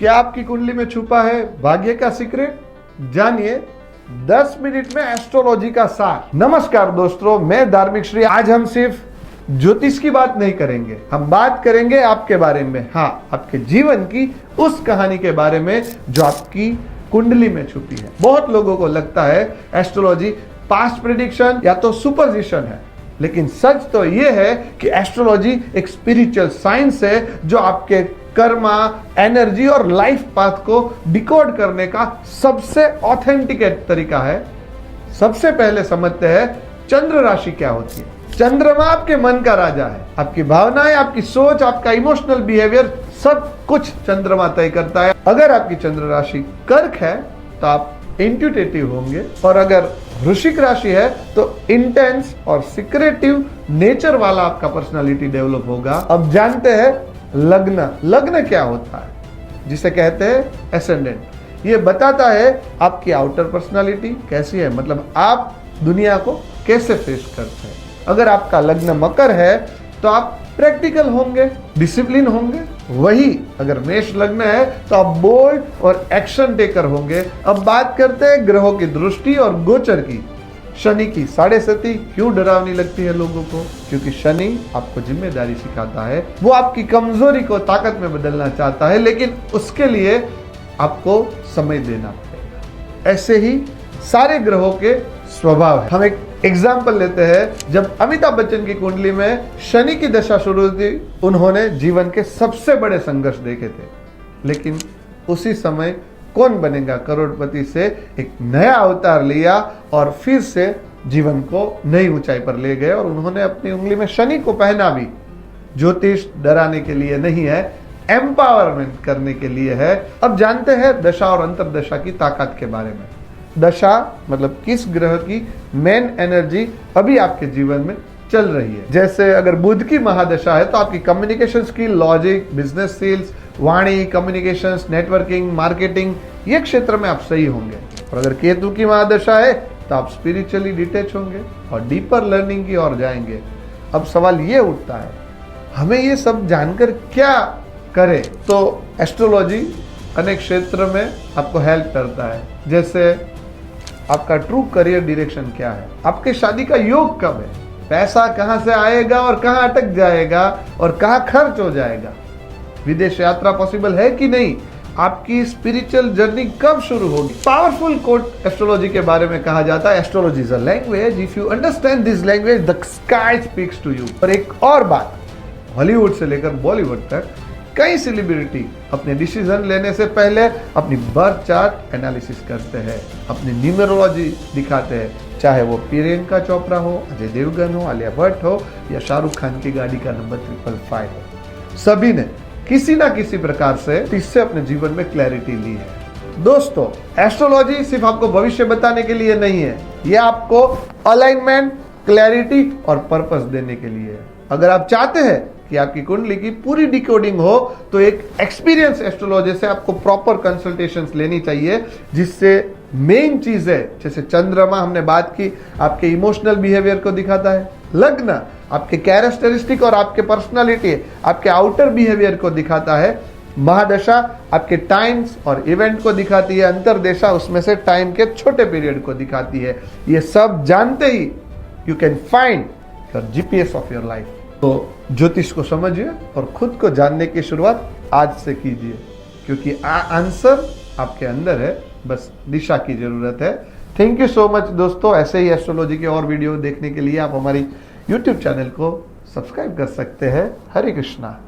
क्या आपकी कुंडली में छुपा है भाग्य का सीक्रेट? जानिए 10 मिनट में एस्ट्रोलॉजी का सार। नमस्कार दोस्तों, मैं धार्मिक श्री। आज हम सिर्फ ज्योतिष की बात नहीं करेंगे, हम बात करेंगे आपके बारे में। हाँ, आपके जीवन की उस कहानी के बारे में जो आपकी कुंडली में छुपी है। बहुत लोगों को लगता है एस्ट्रोलॉजी पास्ट प्रेडिक्शन या तो सुपरस्टिशन है, लेकिन सच तो यह है कि एस्ट्रोलॉजी एक स्पिरिचुअल साइंस है जो आपके कर्मा, एनर्जी और लाइफ पाथ को डिकोड करने का सबसे ऑथेंटिकेट तरीका है। सबसे पहले समझते हैं चंद्र राशि क्या होती है। चंद्रमा आपके मन का राजा है। आपकी भावनाएं, आपकी सोच, आपका इमोशनल बिहेवियर सब कुछ चंद्रमा तय करता है। अगर आपकी चंद्र राशि कर्क है तो आप इंट्यूटिव होंगे, और अगर वृश्चिक राशि है तो इंटेंस और सीक्रेटिव नेचर वाला आपका पर्सनालिटी डेवलप होगा। अब जानते हैं लग्न। लग्न क्या होता है, जिसे कहते हैं एसेंडेंट। ये बताता है आपकी आउटर पर्सनालिटी कैसी है, मतलब आप दुनिया को कैसे फेस करते हैं। अगर आपका लग्न मकर है तो आप प्रैक्टिकल होंगे, डिसिप्लिन होंगे। वही अगर मेष लग्न है तो आप बोल्ड और एक्शन टेकर होंगे। अब बात करते हैं ग्रहों की दृष्टि और गोचर की। शनि की 7.5 क्यों डरावनी लगती है लोगों को? क्योंकि शनि आपको जिम्मेदारी सिखाता है। वो आपकी कमजोरी को ताकत में बदलना चाहता है, लेकिन उसके लिए आपको समय देना पड़ेगा। ऐसे ही सारे ग्रहों के स्वभाव है। हम एक एग्जाम्पल लेते हैं। जब अमिताभ बच्चन की कुंडली में शनि की दशा शुरू हुई, उन्होंने जीवन के सबसे बड़े संघर्ष देखे थे, लेकिन उसी समय कौन बनेगा करोड़पति से एक नया अवतार लिया और फिर से जीवन को नई ऊंचाई पर ले गए। और उन्होंने अपनी उंगली में शनि को पहना भी। ज्योतिष डराने के लिए नहीं है, एम्पावरमेंट करने के लिए है। अब जानते हैं दशा और अंतरदशा की ताकत के बारे में। दशा मतलब किस ग्रह की मेन एनर्जी अभी आपके जीवन में चल रही है। जैसे अगर बुध की महादशा है तो आपकी communication skill, logic, business skills, वाणी, कम्युनिकेशंस, नेटवर्किंग, मार्केटिंग, ये क्षेत्र में आप सही होंगे। और अगर केतु की महादशा है तो आप स्पिरिचुअली डिटैच होंगे और डीपर लर्निंग की ओर जाएंगे। अब सवाल ये उठता है, हमें ये सब जानकर क्या करें? तो एस्ट्रोलॉजी अनेक क्षेत्र में आपको हेल्प करता है। जैसे आपका ट्रू करियर डायरेक्शन क्या है, आपके शादी का योग कब है, पैसा कहां से आएगा और कहां अटक जाएगा और कहां खर्च हो जाएगा, विदेश यात्रा पॉसिबल है कि नहीं, आपकी स्पिरिचुअल जर्नी कब शुरू होगी। पावरफुल कोट एस्ट्रोलॉजी के बारे में कहा जाता है, astrology is a language, if you understand this language the sky speaks to you. और एक और बात, हॉलीवुड से लेकर बॉलीवुड तक कई सेलिब्रिटी अपने डिसीजन लेने से पहले अपनी बर्थ चार्ट एनालिसिस करते हैं, अपनी न्यूमरोलॉजी दिखाते हैं। चाहे वो प्रियंका चोपड़ा हो, अजय देवगन हो, आलिया भट्ट हो या शाहरुख खान की गाड़ी का नंबर 555 हो, सभी ने किसी ना किसी प्रकार से इससे अपने जीवन में क्लैरिटी ली है। दोस्तों, एस्ट्रोलॉजी सिर्फ आपको भविष्य बताने के लिए नहीं है, यह आपको अलाइनमेंट, क्लैरिटी और पर्पस देने के लिए है। अगर आप चाहते हैं कि आपकी कुंडली की पूरी डिकोडिंग हो तो एक एक्सपीरियंस एस्ट्रोलॉजर से आपको प्रॉपर कंसल्टेशंस लेनी चाहिए, जिससे मेन चीज है, जैसे चंद्रमा हमने बात की, आपके इमोशनल बिहेवियर को दिखाता है। लग्न आपके कैरेक्टरिस्टिक और आपके पर्सनालिटी, आपके आउटर बिहेवियर को दिखाता है। महादशा आपके टाइम्स और इवेंट को दिखाती है। अंतरदशा उसमें से टाइम के छोटे पीरियड को दिखाती है। ये सब जानते ही you can find your GPS of your life. तो ज्योतिष को समझिए और खुद को जानने की शुरुआत आज से कीजिए, क्योंकि आंसर आपके अंदर है, बस दिशा की जरूरत है। थैंक यू सो मच दोस्तों। ऐसे ही एस्ट्रोलॉजी के और वीडियो देखने के लिए आप हमारी YouTube चैनल को सब्सक्राइब कर सकते हैं। हरे कृष्णा।